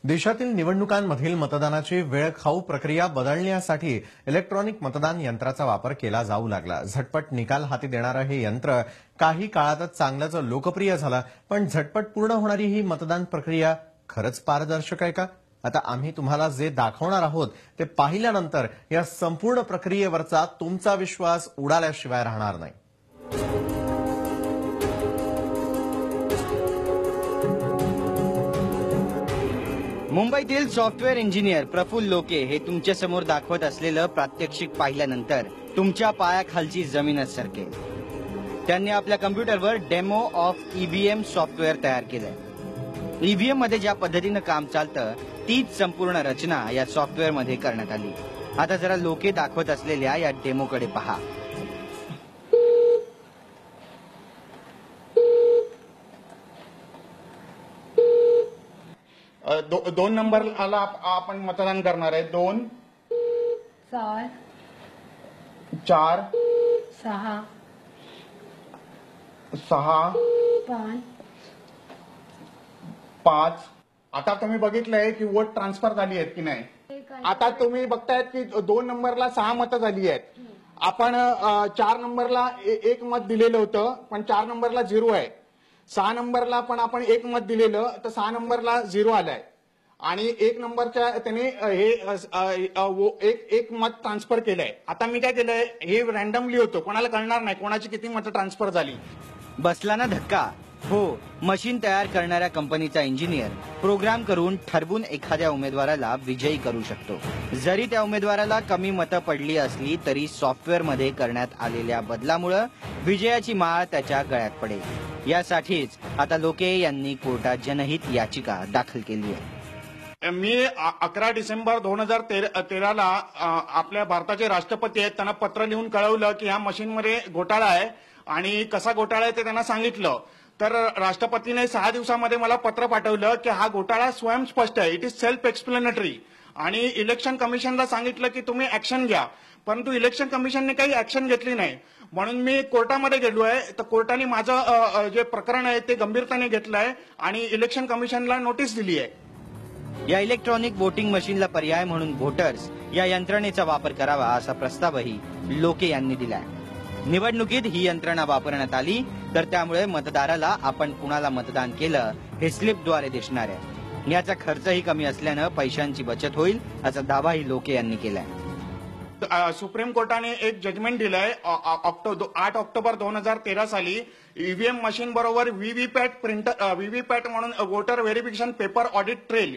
देशातील निवडणुकांमधील मतदानाची वेळखाऊ प्रक्रिया बदलण्यासाठी इलेक्ट्रॉनिक मतदान यंत्राचा वापर केला जाऊ लागला। झटपट निकाल हाती देणारं हे यंत्र काही काळातच चांगलंच लोकप्रिय झालं, पण झटपट पूर्ण होणारी ही मतदान प्रक्रिया खरंच पारदर्शक आहे का? आता आम्ही तुम्हाला जे दाखवणार आहोत ते पाहिल्यानंतर या संपूर्ण प्रक्रियेवरचा तुमचा विश्वास उडाल्याशिवाय राहणार नाही। मुंबईतील सॉफ्टवेअर इंजिनियर प्रफुल्ल लोके हे तुमच्या समोर दाखवत असलेलं प्रात्यक्षिक पाहिल्यानंतर तुमच्या पायाखालची जमीनच सरकेल। त्यांनी आपल्या कम्प्युटरवर डेमो ऑफ ईव्हीएम सॉफ्टवेअर तयार केलंय। ईव्हीएम मध्ये ज्या पद्धतीनं काम चालतं तीच संपूर्ण रचना या सॉफ्टवेअर मध्ये करण्यात आली। आता जरा लोके दाखवत असलेल्या या डेमोकडे पहा। दोन नंबरला आपण मतदान करणार आहे। 2 4 4 6 6 5 5 आता तुम्ही बघितलंय की वोट ट्रान्सफर झाली आहेत की नाही। आता तुम्ही बघतायत की 2 नंबरला 6 मतं झाली आहेत। आपण 4 नंबरला 1 मत दिलेलं होतं, पण 4 नंबरला 0 आहे। 6 नंबरला पण आपण 1 मत दिलेलं, तर 6 नंबरला 0 आलाय आणि 1 नंबरच्या त्याने हे एक मत ट्रान्सफर केलंय। आता मी काय केलंय, हे रॅन्डमली होतं, कोणाला कळणार नाही कोणाची किती मतं ट्रान्सफर झाली। बसला ना धक्का? हो, मशीन तयार करणाऱ्या कंपनीचा इंजिनियर प्रोग्राम करून ठरवून एखाद्या उमेदवाराला विजयी करू शकतो। जरी त्या उमेदवाराला कमी मतं पडली असली तरी सॉफ्टवेअर मध्ये करण्यात आलेल्या बदलामुळे विजयाची माळ त्याच्या गळ्यात पडेल। यासाठीच आता लोके यांनी कोर्टात जनहित याचिका दाखल केली आहे। मी 11 डिसेंबर 2013ला आपल्या भारताचे राष्ट्रपती आहेत, त्यांना पत्र लिहून कळवलं की ह्या मशीनमध्ये घोटाळा आहे आणि कसा घोटाळा आहे ते त्यांना सांगितलं। तर राष्ट्रपतीने 6 दिवसामध्ये मला पत्र पाठवलं की हा घोटाळा स्वयंस्पष्ट आहे, इट इज सेल्फ एक्सप्लेनेटरी, आणि इलेक्शन कमिशनला सांगितलं की तुम्ही ऍक्शन घ्या, परंतु इलेक्शन कमिशनने काही ऍक्शन घेतली नाही। म्हणून मी कोर्टामध्ये गेलो आहे, तर कोर्टाने माझं जे प्रकरण आहे ते गंभीरतेने घेतलं आहे आणि इलेक्शन कमिशनला नोटीस दिली आहे। या इलेक्ट्रॉनिक वोटिंग मशीनला पर्याय म्हणून व्होटर्स या यंत्रणेचा वापर करावा असा प्रस्तावही लोके यांनी दिलाय। निवडणुकीत ही यंत्रणा वापरण्यात आली तर त्यामुळे मतदाराला आपण कुणाला मतदान केलं हे स्लिपद्वारे दिसणार आहे। याचा खर्चही कमी असल्यानं पैशांची बचत होईल असा दावाही लोके यांनी केलाय। सुप्रीम कोर्टाने एक जजमेंट दिलंय 8 ऑक्टोबर 2013 साली ईव्हीएम मशीन बरोबर व्हीव्हीपॅट म्हणून voter verification paper audit trail.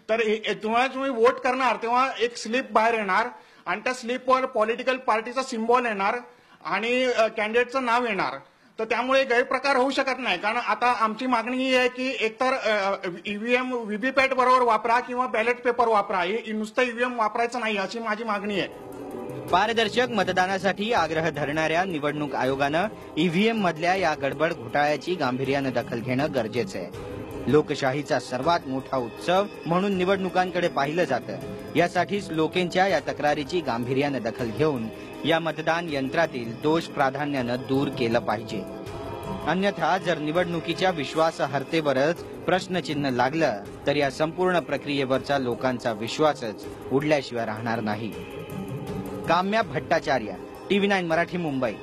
तर तुम्ही वोट करणार तेव्हा एक स्लिप बाहेर येणार आणि त्या स्लिपवर पॉलिटिकल पार्टीचा सिम्बॉल येणार आणि कॅन्डिडेटचं नाव येणार। तर त्यामुळे गैरप्रकार होऊ शकत नाही, कारण आता आमची मागणी ही आहे की एकतर ईव्हीएम व्हीव्हीपॅट बरोबर वापरा किंवा बॅलेट पेपर वापरा, हे नुसतं ईव्हीएम वापरायचं नाही अशी माझी मागणी आहे। पारदर्शक मतदानासाठी आग्रह धरणाऱ्या निवडणूक आयोगानं ईव्हीएम मधल्या या गडबड घोटाळ्याची गांभीर्यानं दखल घेणं गरजेचं आहे। लोकशाहीचा सर्वात मोठा उत्सव म्हणून निवडणुकांकडे पाहिलं जातं, यासाठीच लोकेंच्या या तक्रारीची गांभीर्यानं दखल घेऊन या मतदान यंत्रातील दोष प्राधान्यानं दूर केलं पाहिजे। अन्यथा जर निवडणुकीच्या विश्वासार्हतेवरच प्रश्नचिन्ह लागलं तर या संपूर्ण प्रक्रियेवरचा लोकांचा विश्वासच उडल्याशिवाय राहणार नाही। काम्या भट्टाचार्य, TV9 मराठी, मुंबई।